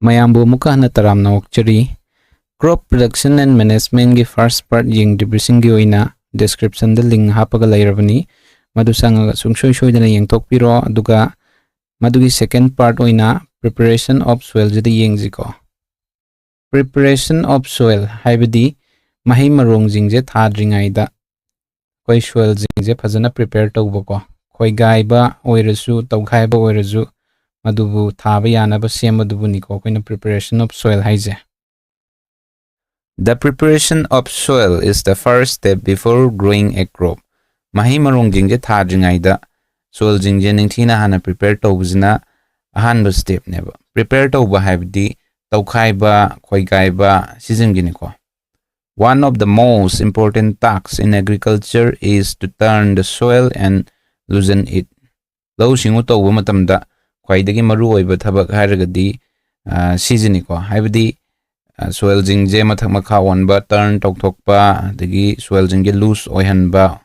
Mayambu muka na taram na okchari. Crop production and management gi first part ying debriefing gi oina description the link hapaga lairabani. Madu sanga sungshoy shoy dana yeng tokpiro aduga madugi second part oina preparation of soil jida yeng ziko. Preparation of soil haibadi mahi marong jingje thadringai da koi soil jingje phajana prepare tawbako koi gaiba oirasu tawkhaiba oirasu madubu thaba yanaba semadubu niko koina preparation of soil haije. The preparation of soil is the first step before growing a crop. Mahi marong jingje thadringai da soil jingje ningthina hana prepare tawbuzina ahanba step neba. Prepare tawba haibadi tawkhaiba koi gaiba sizimginiko. One of the most important tasks in agriculture is to turn the soil and loosen it. Lau singu tawba matamda khwaidagi maru oiba thabak hairagadi sizimiko haibadi soil jingje mathak makha onba turn tawthokpa dagi soil jingje loose oihanba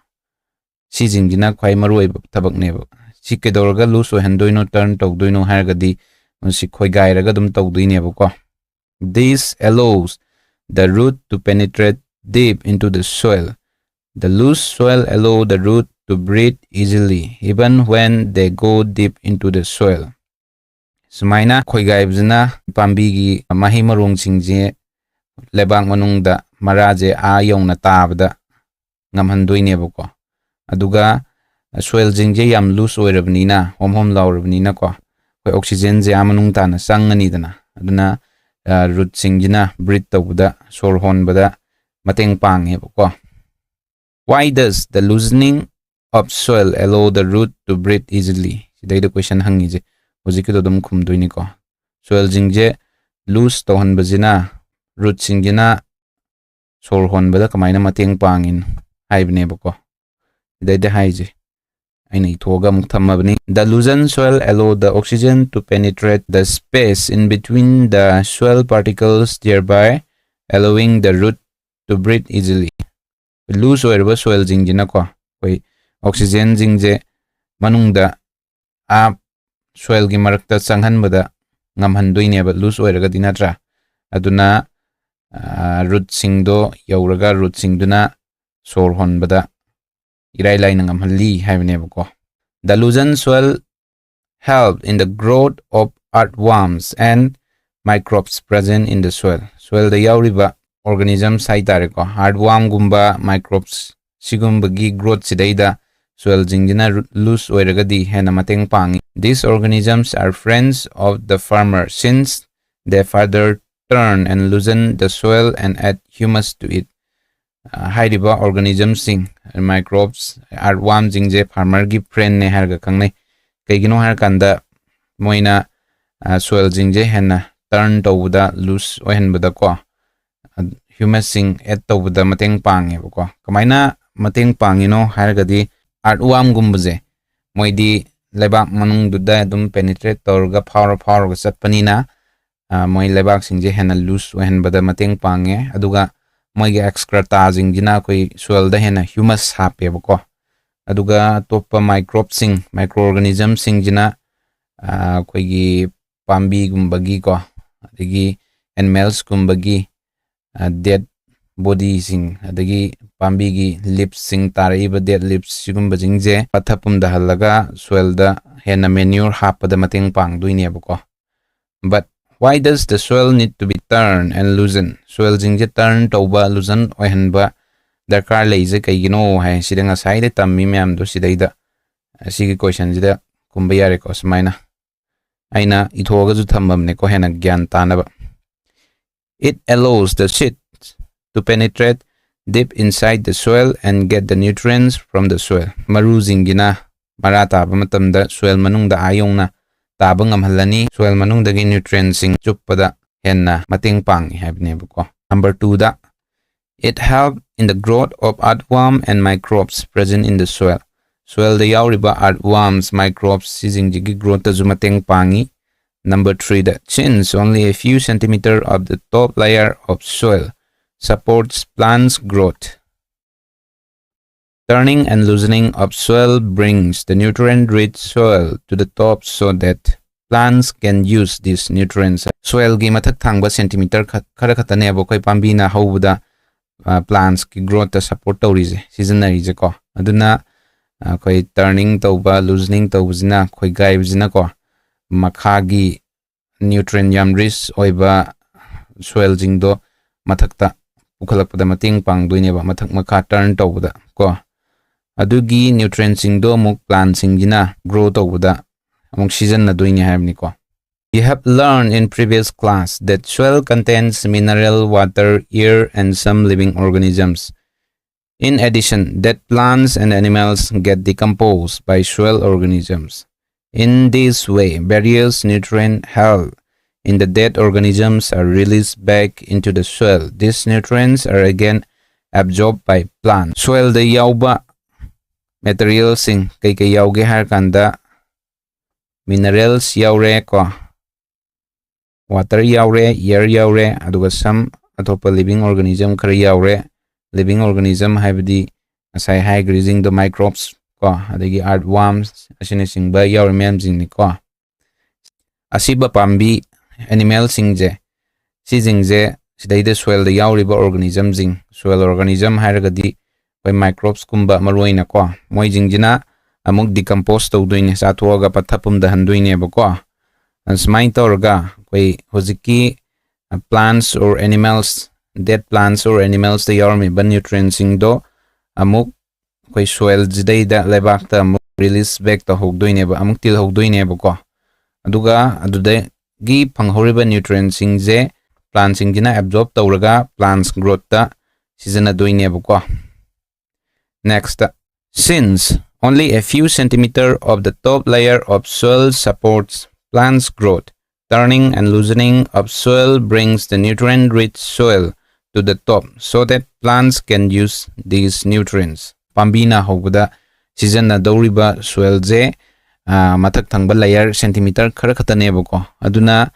sizimgina khwai maru oiba thabak neba. Sikedorga loose oihandoino turn tawdoino hairagadi Khoi gairaga dum tawdoineba ko. This allows the root to penetrate deep into the soil. The loose soil allows the root to breathe easily even when they go deep into the soil. Sumaina khoi gaibzina pambigi mahi marong singje lebang manungda maraje a yongna tabda ngamhandoineba ko. Aduga soil jingje yam loose oirabnina homhom laurabnina ko. Oxygen je amanung tana sangani dana aduna root singjina breathe tawda sor honbada mateng pange ko. Why does the loosening of soil allow the root to breathe easily? Sidai the question hangi je hojikito dum khumdoini ko. Soil jingje loose tawhanbajina root singjina sor honbada kamaina mateng pangin haibne ko. Sidai de haije The loosened soil allows the oxygen to penetrate the space in between the soil particles, thereby allowing the root to breathe easily. Loose soil jingjina ko oxygen jingje manungda soil gi marakta sanghanbada ngamhandoineba loose oiraga dinatra aduna root singdo yauraga root singduna sor honbada The loosened soil help in the growth of earthworms and microbes present in the soil. Soil the yauriba organisms haitareko earthworm gumba microbes sigumbagi growth sidaida soil jingina loose oiragadi hena mateng pangi. These organisms are friends of the farmer since they further turn and loosen the soil and add humus to it. Hairiba organisms sing microbes earthworm jingje farmer gi friend ne harga kangne kaigino har kanda moina soil jingje henna turn tawda loose ohen bada ko humus sing add tawda mateng pange ko kamaina mateng pangino harga di earthworm gumbaje moidi lebak manung duda dum penetrate torga power ga satpanina moi lebak singje henna loose ohen bada mateng pange aduga moige excreta jingjina koi soil da hena humus hape ko aduga topa microbes microorganisms jina koi gi pambi gumbagi ko adigi animals gumbagi dead body adigi pambi gi lips taraiba dead lips sigumba jingje pathapum da halaga soil da hena manure hapada mateng pang duine ko. But why does the soil need to be turned and loosened? Soil jingje turn tawba loosen oihanba darkar leije kaigino hai sidanga saide tammi myam do sidaida sigi question jida kumba yare ko smaina aina ithoga ju thambam ne ko hena gyan tanaba. It allows the seeds to penetrate deep inside the soil and get the nutrients from the soil. Maru jingina marata matamda soil manungda ayongna tabang amhalani soil manung dagi nutrients sing chupada henna mating pang habne ko. Number 2 da it help in the growth of earthworm and microbes present in the soil. Soil the yauriba earthworms microbes sizing jigi growth ta mating pangi. Number 3 da since only a few centimeter of the top layer of soil supports plants growth. Turning and loosening of soil brings the nutrient-rich soil to the top so that plants can use these nutrients. Soil gi mathak thangba centimeter khara khatane bo koi pambi na haubuda plants ki growth ta support tawrize seasonary je ko aduna koi turning tawba loosening tawbzina koi gaibzina ko makha gi nutrient yam rich oiba soil jingdo mathakta ukhalakpada mating pangdoine ba mathak makha turn tawbuda ko adugi nutrients jingdo muk plants jingina grow tawbuda among season na doine habni ko. You have learned in previous class that soil contains mineral, water, air, and some living organisms. In addition, that plants and animals get decomposed by soil organisms. In this way, various nutrients held in the dead organisms are released back into the soil. These nutrients are again absorbed by plants. Soil the yauba materials in kay yauge har kanda minerals yaure ko. Water yaure, air yaure, aduga some atopa living organism kara yaure. Living organism habdi asai high grazing the microbes ko adagi earthworms asine singba yaure mem jingni ko. Asiba pambi animal singje si jingje sidai the soil the yaure ba organism jing soil organism hairagadi by microbes kumba maroina ko moi jingjina amuk decompose to doine sathuaga pathapum da handuine ba ko asmai torga koi hojiki plants or animals dead plants or animals they are me nutrients do amuk koi soil jidai da lebak ta release back to hogdoine ba amuk til hogdoine ba ko aduga adude gi panghoriba nutrients je plants jina absorb tawraga plants growth ta season doine ba ko. Next, since only a few centimeters of the top layer of soil supports plants growth, turning and loosening of soil brings the nutrient-rich soil to the top so that plants can use these nutrients. Pambina hoguda season na doriba soil je mathak thangba layer centimeter khara khatane bako aduna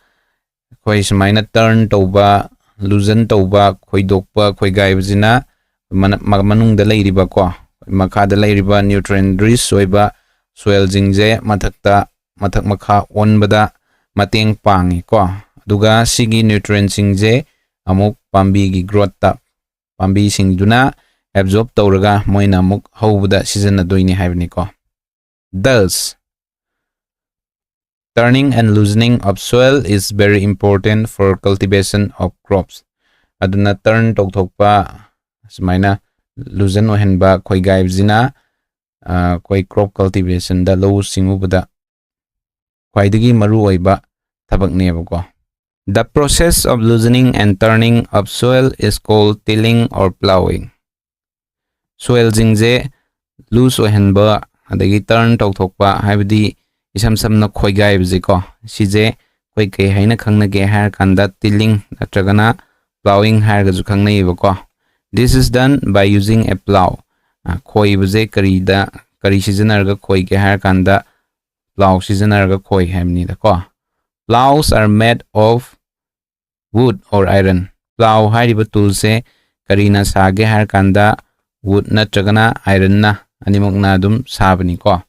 koi smaina turn tawba loosen tawba koi dokpa koi gaibjina manung da leiriba ko makha da leiriba nutrient rich soiba soil jingje mathakta mathak makha onbada mateng pangi ko aduga sigi nutrient singje amuk pambi gi growth ta pambi singduna absorb tawraga moina amuk haubuda season na doini haibni ko. Thus, turning and loosening of soil is very important for cultivation of crops. Aduna turn tokthokpa smaina loosen ohenba koi gaibjina koi crop cultivation da low singubada kwaidagi maru oiba thabak nebako. The process of loosening and turning of soil is called tilling or plowing. Soil jingje loose ohenba adagi turn tokthokpa haibdi isam samna khoi gaibji ko sije koi kai haina khangna ge har kanda tilling natragana plowing har gaju khangnai bako. This is done by using a plow. Khoi bje karida kari seasoner ga khoi ge har kanda plow seasoner ga khoi hamni da ko. Plows are made of wood or iron. Plow hariba tool se karina sage har kanda wood natragana iron na animok na dum sabani ko.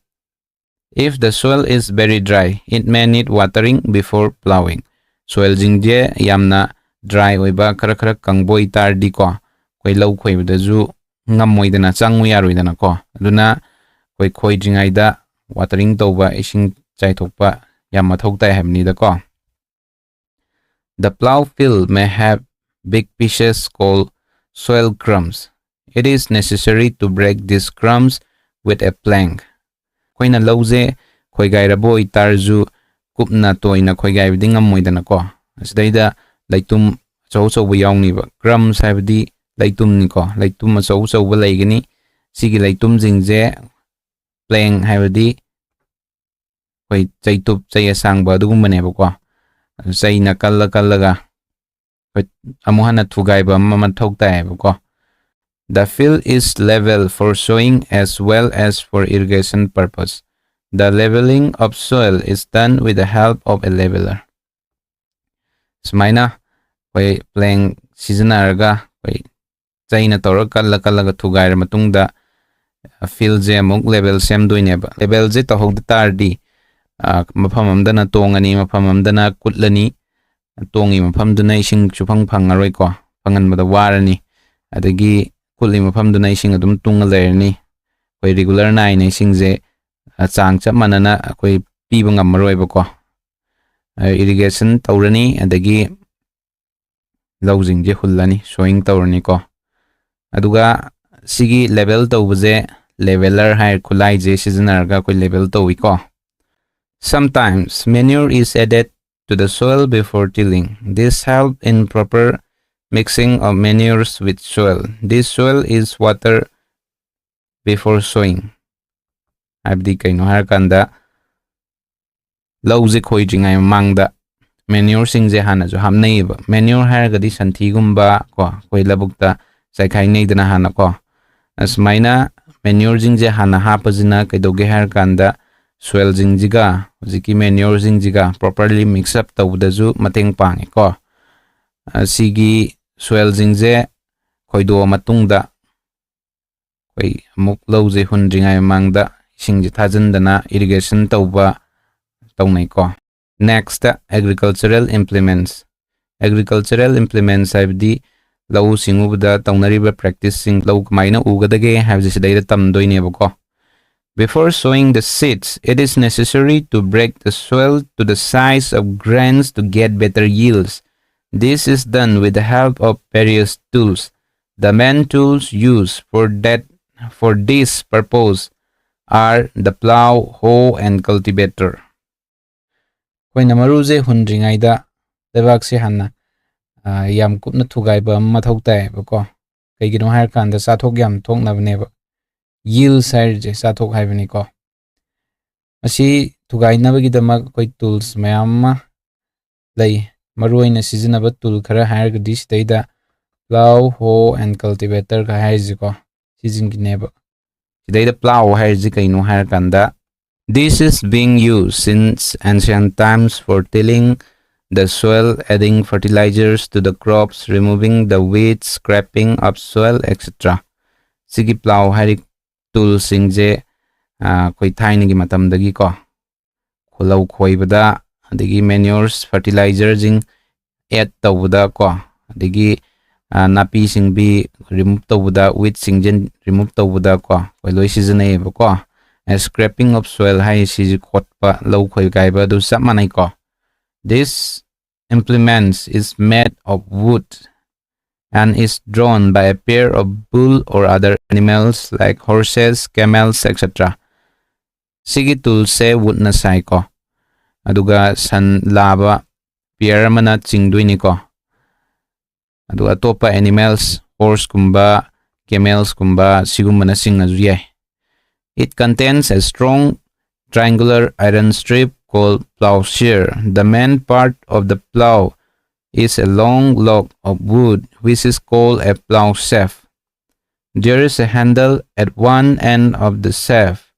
If the soil is very dry, it may need watering before plowing. Soil jingje yamna dry oiba khara khara kangboi tar di ko koi lau khoi da ju ngamoi dana changmu yaroi dana ko aduna koi khoi jingai da watering tawba ising chai thokpa yam mathok tai hamni da ko. The plow field may have big pieces called soil crumbs. It is necessary to break these crumbs with a plank. Koi na lauze koi gaira boi tarju kupna toina koi gai dingam moidana ko asdaida laitum chau chau bu yaung ni ba crumbs habdi laitum ni ko laitum chau chau bu laigani sigi laitum jingje plank habdi koi chaitup chai asang ba dugum bane ba ko chai na kalla ga amuhana thugai ba maman thok tai ba ko. The field is level for sowing as well as for irrigation purpose. The leveling of soil is done with the help of a leveler. Smaina koi plank seasoner ga koi chaina tor kalla ga thugai matungda field je amuk level sem doine ba level je to hog tar di mafam amdana tongani mafam amdana kutlani tongi mafamduna ising chupang phangaroi ko phangan bada warani adagi kutli mafamduna ising adum tunga lerni koi regular nai na ising je chang chap manana koi piba ngamaroi ba ko irrigation tawrani adagi lawjing je hullani sowing tawrani ko aduga sigi level tawbuje leveler hai khulai je seasonarga koi level tawi ko. Sometimes manure is added to the soil before tilling. This helps in proper mixing of manures with soil. This soil is water before sowing. Abdi kaino har kanda lawje khoi jingai mangda manure singje hana jo hamnei ba manure har gadi santhi gumba ko koi labukta sai khai nei dana hana ko asmaina manure jingje hana hapajina kaidoge har kanda soil jingjiga jiki manure jingjiga properly mix up tawdaju mateng pangi ko sigi soil jingje khoido matungda koi muk lawje hundringai mangda singje thajandana irrigation tawba tawnai ko. Next, agricultural implements. Agricultural implements habdi law singubda tawnariba practicing law kmaina ugadage habji sidaida tamdoine bako. Before sowing the seeds, it is necessary to break the soil to the size of grains to get better yields. This is done with the help of various tools. The main tools used for this purpose are the plow, hoe, and cultivator. Koi namaruze hundringai da debak se hanna yam kupna thugai ba mathau tai bako kaigino har kan da sathok yam thok nabne ba yield side je sathok haibani ko asi thugai nabagi damak koi tools mayam lay maruina seasonable tool khara har ga dis da plow, hoe, and cultivator ka haiji ko season ki neba sidai da plow haiji kaino har kan da. This is being used since ancient times for tilling the soil, adding fertilizers to the crops, removing the weeds, scraping up soil, etc. Sigi plow hari tool singje koi thaini gi matam dagi ko kholau khoi bada adigi manures fertilizer jing add tawda ko adigi napi sing bi remove tawda weed singjen remove tawda ko koi loi season ai ba ko. Scraping of soil hai si khotpa low khoi gaiba du samanai ko. This implement is made of wood and is drawn by a pair of bull or other animals like horses, camels, etc. Sigi tool se wood na sai ko aduga san laba pair mana chingduini ko adu atopa animals horse kumba camels kumba sigumana sing azu. It contains a strong triangular iron strip called plowshare. The main part of the plow is a long log of wood which is called a plow shaft. There is a handle at one end of the shaft.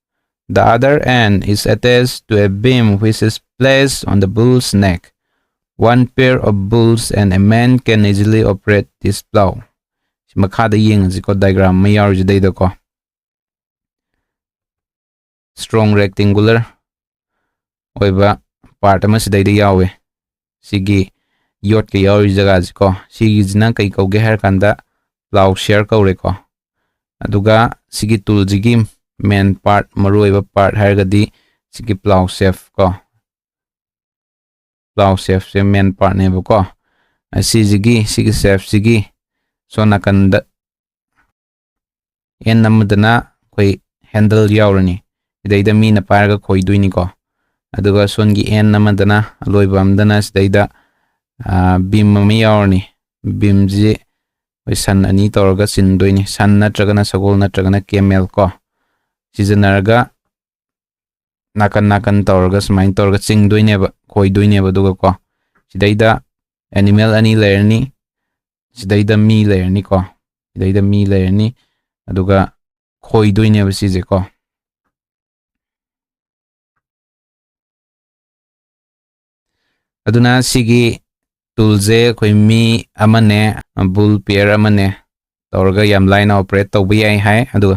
The other end is attached to a beam which is placed on the bull's neck. One pair of bulls and a man can easily operate this plow. Makhada yeng ziko diagram mayar jidai ko. Strong rectangular oiba part ama sidai da yawe sigi yot ke yawi jaga ko sigi jina kai ko ge har kanda plow share ko re ko aduga sigi tool jigi main part maru oiba part har gadi sigi plow shaft ko plow shaft se main part ne ko asi jigi sigi shaft sigi sona kanda en namadana koi handle yawrani daida mi na parga khoi duini ko aduga songi en namadana loibamdana daida bim mi yawarni bim ji san ani torga sin duini san natragana sagol natragana camel ko seasonarga nakan torga smain torga ching duine ba khoi duine ba duga ko sidaida animal ani lerni sidaida mi lerni ko sidaida mi lerni aduga khoi duine ba sije ko. Aduna sigi toolze koi mi amane bull pair amane torga yam line operate to bi ai hai adu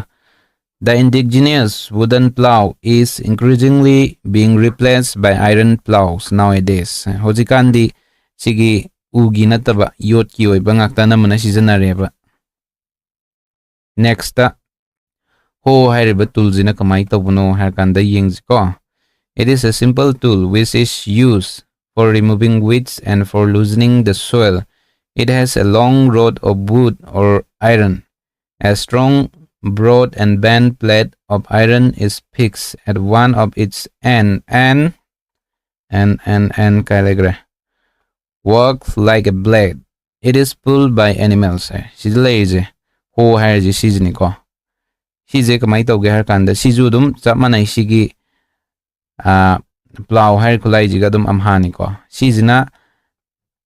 The indigenous wooden plow is increasingly being replaced by iron plows nowadays. Hojikandi sigi ugi nataba yot ki oiba ngaktana mana sijanareba. Next ho hairiba tool jina kamai tawbuno harkanda yengziko. It is a simple tool which is used for removing weeds and for loosening the soil. It has a long rod of wood or iron. A strong, broad and bent plate of iron is fixed at one of its end and works like a blade. It is pulled by animals. Sidlaze ho hairji sizini ko. Size kamai tawge harkanda sizu dum chapmanai sigi plow hair kulai jiga dum amhani ko. Sizina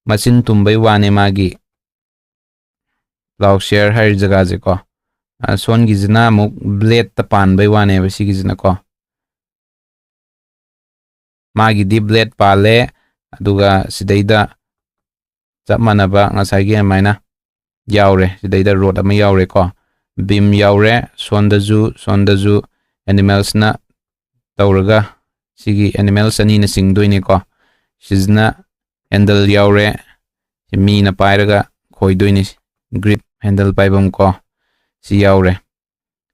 machine tumbai wane magi plow share hair jaga je ko. Son gizina muk blade tapan bai wane ba sigizina ko. Magi di blade pale aduga sidaida chapmanaba ngasai amaina yaure sidaida road ama yaure ko. Beam yaure sondaju animals na tauraga sigi animals ani na singdoini ko. Sizna handle yaure mi na pairaga khoidoini grip handle paibam ko si yaure.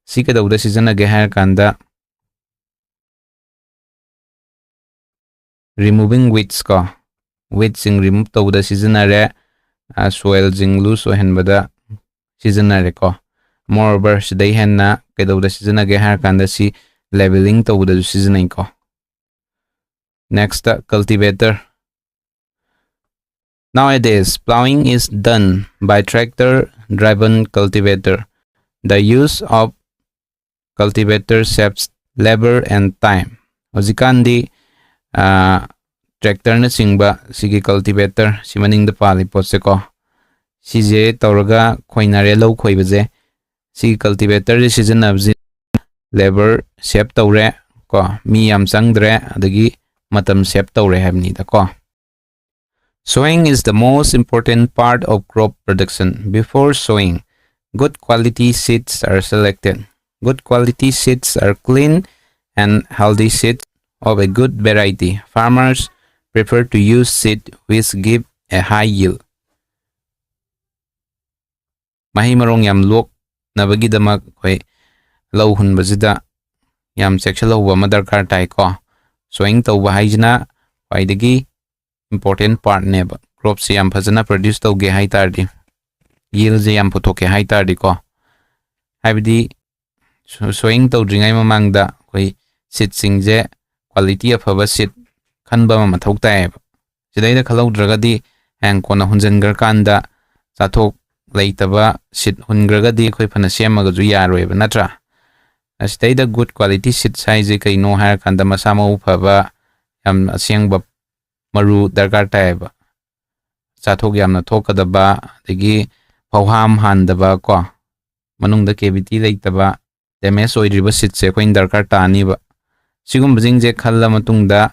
Si kadawda sizana ge hair kanda removing weeds ko. Weeds sing remove tawda sizana re soil jing loose o henbada sizana re ko. Moreover siday henna kadawda sizana ge hair kanda si leveling tawda sizana ko. Next cultivator. Nowadays plowing is done by tractor driven cultivator. The use of cultivator saves labor and time. Hojikandi tractor na singba sigi cultivator simaning da pali potse ko. Sije tauraga khoinare low khoibaje si cultivator sijanabji labor save taure ko mi yam sangdre adagi matam save taure habni da ko. Sowing is the most important part of crop production. Before sowing, good quality seeds are selected. Good quality seeds are clean and healthy seeds of a good variety. Farmers prefer to use seed which give a high yield. Mahi marong yam lok nabagidamak koi low hun bazida yam sexual over mother car tai ko. Sowing to bahijna waidagi important part neba. Crops yam phajana produce to ge high tardi. Yield yam putoke high tardi ko. Habidi sowing to dringai mamangda koi seed singje quality of a seed khanba ma mathok taib. Sidaida khalo dragadi hang kona hunjangar kanda chathok leitaba seed hungragadi koi phana semaga ju yaroeba natra. Sidaida good quality seed size kai no hair kanda masama uphaba yam asyangba maru darkar taib. Chathok yamna thokadaba dagi phawham handaba ko. Manungda cavity leitaba damage oidriba seed se ko in darkar tani ba. Sigum bjingje khalla matungda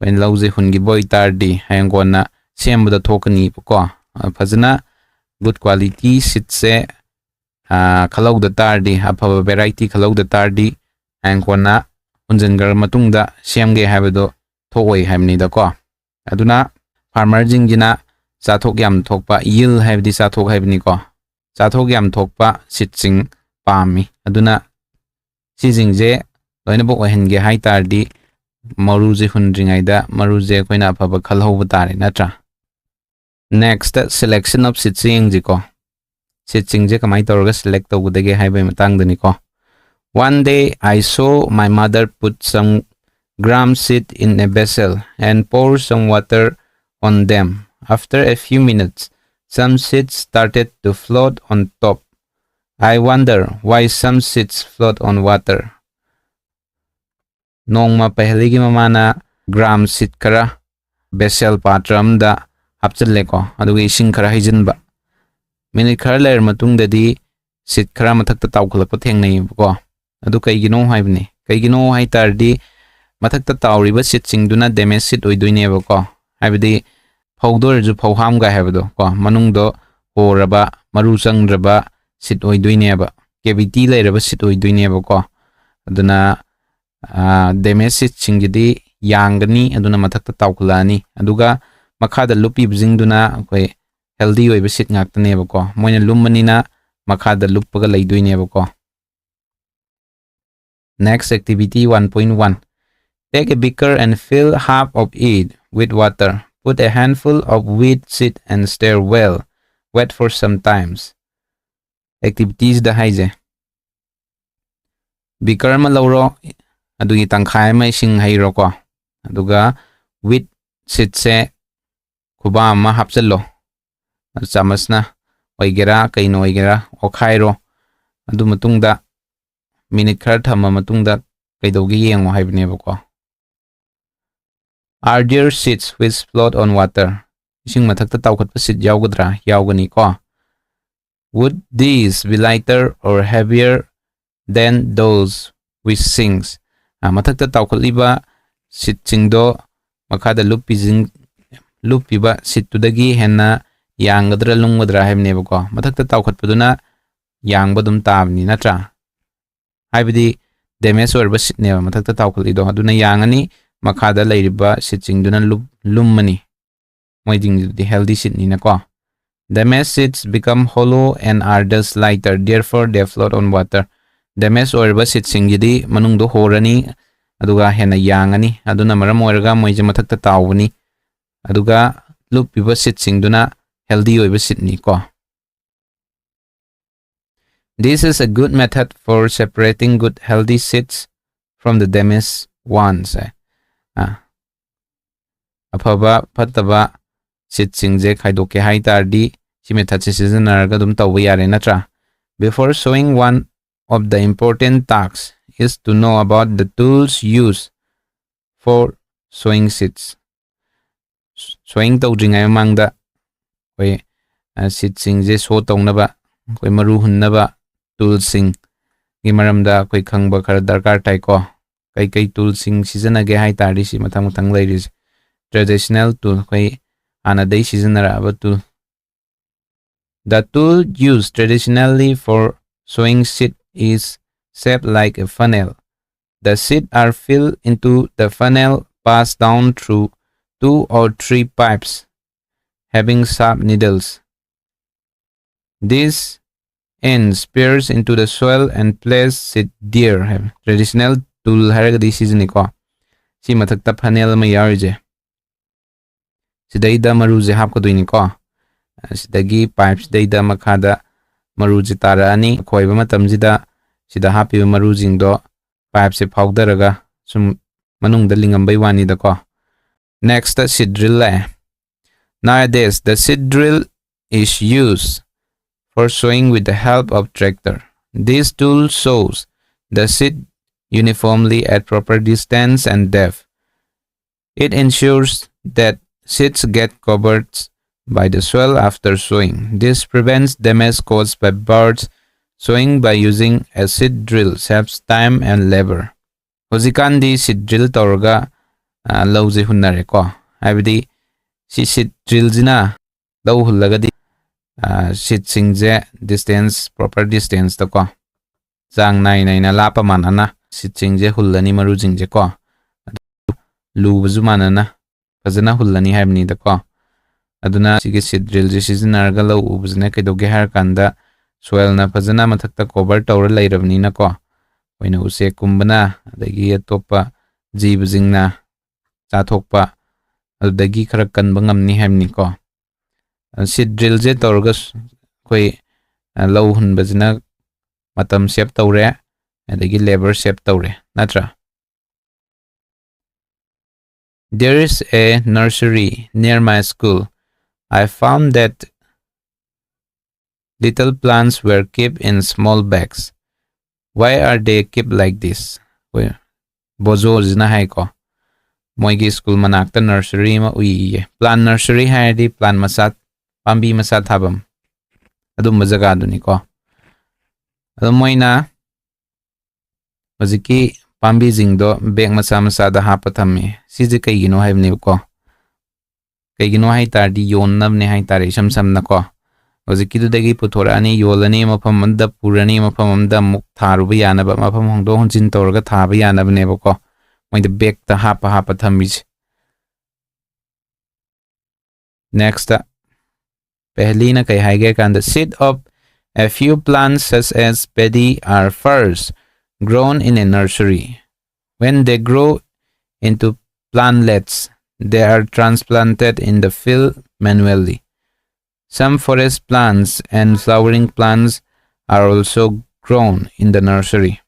when lauze hungi boy tardi hayangona sembuda thokani ko. Phajana good quality seed se khalau da tardi aphaba variety khalau da tardi hayangona hunjangar matungda semge habado thokoi hamni da ko. Aduna farmer jingjina chathok yam thokpa yield habdi chathok habni ko. Chathok yam thokpa seed sing pami. Aduna si jingje loina bo henge hai tardi maruje hundringaida maruje koina phaba khalhoba tare natra. Next selection of seed sing ko. Seed sing je kamai torga select tawudage haibai matang dani ko. One day I saw my mother put some gram seed in a vessel and pour some water on them. After a few minutes, some seeds started to float on top. I wonder why some seeds float on water. Nongma pahligi mamana gram seed kara vessel patram da hapchalle ko adugi ising kara hijinba. Minute khara layer matung dadi seed kara mathakta tawkhalakpa thengnai ko. Adu kaigino haibni. Kaigino hai tardi mathakta tawriba seed singduna damage seed oidoineba ko. Haibidi phawdor ju phawham ga habdo ko manungdo horaba maru changraba seed oidoineba. Cavity lairaba seed oidoineba ko. aduna damage seed singidi yangani aduna mathakta tawkulani aduga makhada lupi bjingduna koi healthy oi seed ngaktane bako moina lummanina makhada luppaga leidoine bako. Next activity 1.1. Take a beaker and fill half of it with water. Put a handful of wheat seed and stir well. Wet for some times. Activities da haije. Beaker ma lawro adugi tangkhai ma ising hairo ko. Aduga wheat seed se kuba ma hapsallo. Chamasna oigera kaino oigera okhairo. Adu matungda minute khar thama matungda kaidogi yengo haibne bako. Are there seeds which float on water? Ising mathakta tawkhatpa seed yawgadra yawgani ko. Would these be lighter or heavier than those which sings? Mathakta tawkhatliba seed singdo makhada lupiba seed tudagi henna yangadra lunggadra haibne bako. Mathakta tawkhatpaduna yangbadum tabni natra. Haibidi damage or seed neba mathakta tawkhatlido aduna yangani makhada lairiba seed singduna lummani. Moiding the healthy seed nina ko. Damaged seeds become hollow and are thus lighter, therefore they float on water. Damaged or seed singidi manungdo horani aduga hena yangani aduna maram oiraga moije mathakta tawani aduga lupiba seed singduna healthy oiba seed ni ko. This is a good method for separating good healthy seeds from the damaged ones. Afaba pataba seed singje khaidoke haitardi si method se sizinaraga dum tawba yare natra. Before sowing, one of the important tasks is to know about the tools used for sowing seeds. Sowing tawdringai mamangda koi seed singje so tawnaba koi maru hunnaba tools sing gi maramda koi khangba khara darkar tai ko. Kai tools sing sizinage haitardi si mathang lairis. Traditional tool koi anadai sizinaraba tool. The tool used traditionally for sowing seed is shaped like a funnel. The seeds are filled into the funnel, passed down through 2 or 3 pipes having sharp needles. This ends pierce into the soil and place seed there. Traditional tool haragadi siziniko. Si mathakta funnel ma yarije. Sidaida maruje hapkadoini ko. Sidagi pipes daida makhada maruji tarani khoiba matamjida sida hapi marujingdo pipe se phawdaraga sum manungda lingambai wani da ko. Next, the seed drill. Nowadays the seed drill is used for sowing with the help of tractor. This tool sows the seed uniformly at proper distance and depth. It ensures that seeds get covered by the soil after sowing. This prevents damage caused by birds. Sowing by using a seed drill saves time and labor. Hozikandi seed drill tawraga lawje hunnare ko. Haibidi si seed drill jina law hullagadi seed singje distance proper distance to ko. Jang nai na lapa manana seed singje hullani maru jingje ko. Lu baju manana fazana hullani haibni da ko. Aduna sige seed drill je sizinarga law ubuzne kaidoge har kanda soil na fazana mathakta cover tawra lairabni na ko. Oina use kumbana adagi atopa jeeb jingna chathokpa adagi khara kanba ngamni haibni ko. Seed drill je tawraga koi law hunbajna matam save tawre adagi labor save tawre natra. There is a nursery near my school. I found that little plants were kept in small bags. Why are they kept like this? Bozo jina hai ko. Moigi school manakta nursery ma uiye. Plant nursery hai di plant masat pambi masat habam. Adum bazaga aduni ko. Adum moina baziki pambi jingdo bag masa da hapathami. Siji kai gino haibni ko. Kaigino hai tardi yon nabne hai tari sam na ko. ꯍꯧꯖꯤꯛꯀꯤꯗꯨꯗꯒꯤ ꯄꯨꯊꯣꯔꯛꯑꯅꯤ ꯌꯣꯜꯂꯅꯤ ꯃꯐꯝ ꯑꯃꯗ ꯄꯨꯔꯅꯤ ꯃꯐꯝ ꯑꯃꯗ ꯑꯃꯨꯛ ꯊꯥꯔꯨꯕ ꯌꯥꯅꯕ ꯃꯐꯝ ꯍꯣꯡꯗꯣꯛ ꯍꯣꯡꯖꯤꯟ ꯇꯧꯔꯒ ꯊꯥꯕ ꯌꯥꯅꯕꯅꯦꯕꯀꯣ ꯃꯣꯏꯗ ꯕꯦꯛꯇ ꯍꯥꯞꯄ ꯊꯝꯃꯤꯁꯦ next पहलीना कई हाइगे कांद seed of a few plants such as paddy are first grown in a nursery. When they grow into plantlets, they are transplanted in the field manually. Some forest plants and flowering plants are also grown in the nursery.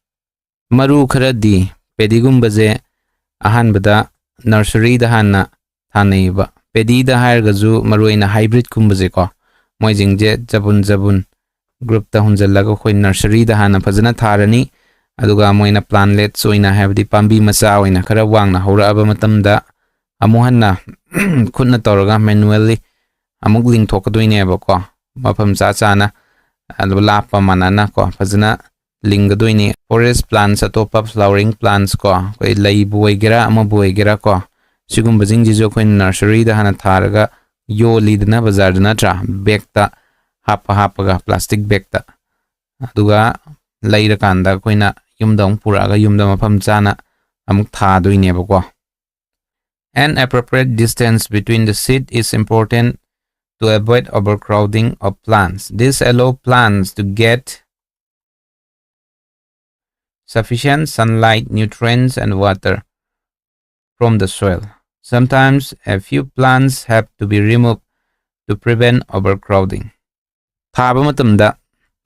Maru kharadi pedigumbaze ahanbada nursery da hanna thanaiba. Pedi da hairgazu maruina hybrid kumbaze ko moi jingje jabun group ta hunjalaga khoi nursery da hana phajana tharani aduga moina plantlets oina habdi pambi macha oina khara wangna hora aba matamda amuhanna khunna tawraga manually amuk link thokadoi ba ko mafam cha chana adu lapa manana ko phajana link gadoi ni forest plants atopa flowering plants ko koi lei boi gera ama boi gera ko sigum bajing ji jo khoi nursery da hana tharaga yo lidna bazar na tra bag ta hapa ga plastic bag ta aduga leira kanda koina yumda puraga yumda mafam chana amuk tha doine ba ko an appropriate distance between the seed is important to avoid overcrowding of plants. This allows plants to get sufficient sunlight, nutrients and water from the soil. Sometimes a few plants have to be removed to prevent overcrowding. Thaba matamda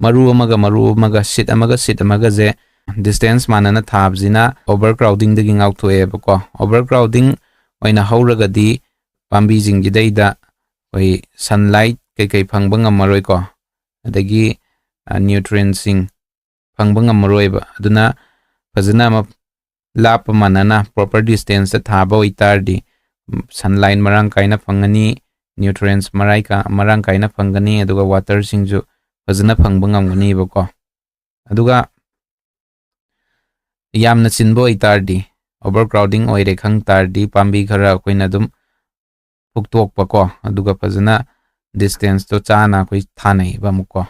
maru amaga sit amaga je distance manana thabjina overcrowding daging out to ebako overcrowding oina hauragadi pambi jingjidaida oi sunlight kai phangba ngamaroi ko adagi nutrients sing phangba ngamaroi ba aduna fazana ma lap manana proper distance thaba oitardi sunlight marang kaina phangani nutrients marang kaina phangani aduga water singju fazana phangba ngamgani ba ko aduga yamna chinbo oitardi overcrowding oire khang tardi pambi khara koina dum phuktok pa ko aduga fazana distance to chana koi thanai ba muko